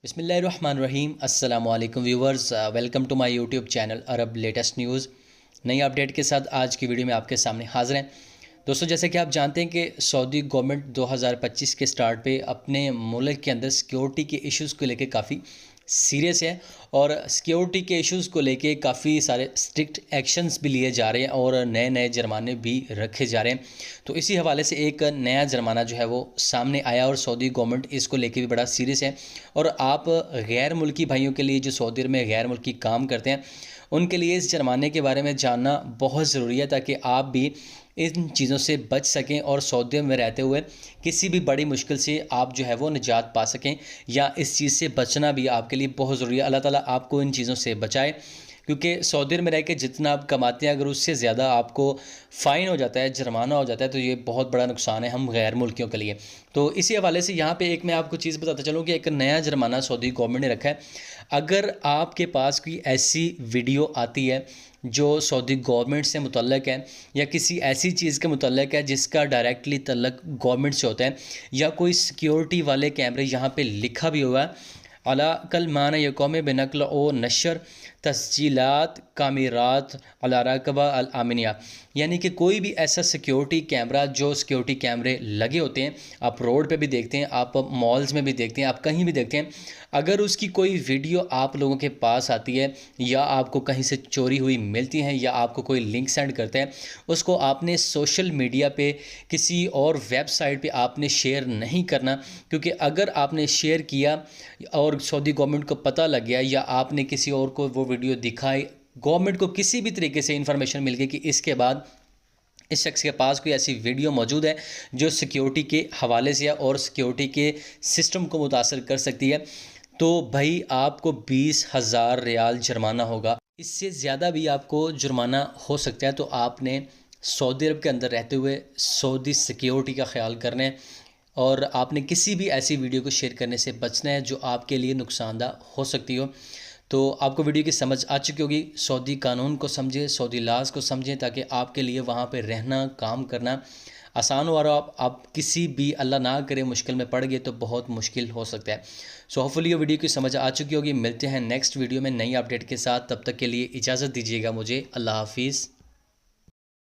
बिस्मिल्लाहिर्रहमानिर्रहीम अस्सलामु अलैकुम viewers, welcome to my YouTube channel Arab latest news. नई अपडेट के साथ आज की वीडियो में आपके सामने हाजिर हैं। दोस्तों, जैसे कि आप जानते हैं कि सऊदी गवर्नमेंट 2025 के स्टार्ट पे अपने मुल्क के अंदर सिक्योरिटी के इश्यूज़ को लेके काफ़ी सीरियस है और सिक्योरिटी के इश्यूज़ को लेके काफ़ी सारे स्ट्रिक्ट एक्शंस भी लिए जा रहे हैं और नए नए जुर्माने भी रखे जा रहे हैं। तो इसी हवाले से एक नया जुर्माना जो है वो सामने आया और सऊदी गवर्नमेंट इसको लेके भी बड़ा सीरियस है। और आप गैर मुल्की भाइयों के लिए जो सऊदी अरब में गैर मुल्की काम करते हैं उनके लिए इस जुर्माने के बारे में जानना बहुत ज़रूरी है, ताकि आप भी इन चीज़ों से बच सकें और सऊदी अरब में रहते हुए किसी भी बड़ी मुश्किल से आप जो है वो निजात पा सकें, या इस चीज़ से बचना भी आपके लिए बहुत ज़रूरी है। अल्लाह ताला आपको इन चीज़ों से बचाए, क्योंकि सऊदी अरब में रह के जितना आप कमाते हैं अगर उससे ज़्यादा आपको फ़ाइन हो जाता है, जुर्माना हो जाता है, तो ये बहुत बड़ा नुकसान है हम गैर मुल्कियों के लिए। तो इसी हवाले से यहाँ पे एक मैं आपको चीज़ बताता चलूँ कि एक नया जुर्माना सऊदी गवर्नमेंट ने रखा है। अगर आपके पास कोई ऐसी वीडियो आती है जो सऊदी गवर्नमेंट से मुतल्लक है, या किसी ऐसी चीज़ के मुतल्लक है जिसका डायरेक्टली तल्लक गवर्नमेंट से होता है, या कोई सिक्योरिटी वाले कैमरे यहाँ पे लिखा भी हुआ है अला कल मान यकौम बेनकल ओ नशर तस्जीलात कामिरात अला रकबा अल आमिनिया, यानी कि कोई भी ऐसा सिक्योरिटी कैमरा, जो सिक्योरिटी कैमरे लगे होते हैं, आप रोड पे भी देखते हैं, आप मॉल्स में भी देखते हैं, आप कहीं भी देखते हैं, अगर उसकी कोई वीडियो आप लोगों के पास आती है या आपको कहीं से चोरी हुई मिलती है या आपको कोई लिंक सेंड करते हैं, उसको आपने सोशल मीडिया पे किसी और वेबसाइट पे आपने शेयर नहीं करना। क्योंकि अगर आपने शेयर किया और सऊदी गवर्नमेंट को पता लग गया, या आपने किसी और को वो वीडियो दिखाई, गवर्नमेंट को किसी भी तरीके से इन्फॉर्मेशन मिल गई कि इसके बाद इस शख्स के पास कोई ऐसी वीडियो मौजूद है जो सिक्योरिटी के हवाले से और सिक्योरिटी के सिस्टम को मुतासर कर सकती है, तो भाई आपको 20,000 रियाल जुर्माना होगा। इससे ज़्यादा भी आपको जुर्माना हो सकता है। तो आपने सऊदी अरब के अंदर रहते हुए सऊदी सिक्योरिटी का ख्याल करना है और आपने किसी भी ऐसी वीडियो को शेयर करने से बचना है जो आपके लिए नुकसानदा हो सकती हो। तो आपको वीडियो की समझ आ चुकी होगी। सऊदी कानून को समझें, सऊदी लॉज़ को समझें, ताकि आपके लिए वहाँ पे रहना, काम करना आसान हो। और आप किसी भी अल्लाह ना करे मुश्किल में पड़ गए तो बहुत मुश्किल हो सकता है। सो होपफुली ये वीडियो की समझ आ चुकी होगी। मिलते हैं नेक्स्ट वीडियो में नई अपडेट के साथ, तब तक के लिए इजाज़त दीजिएगा मुझे। अल्लाह हाफिज़।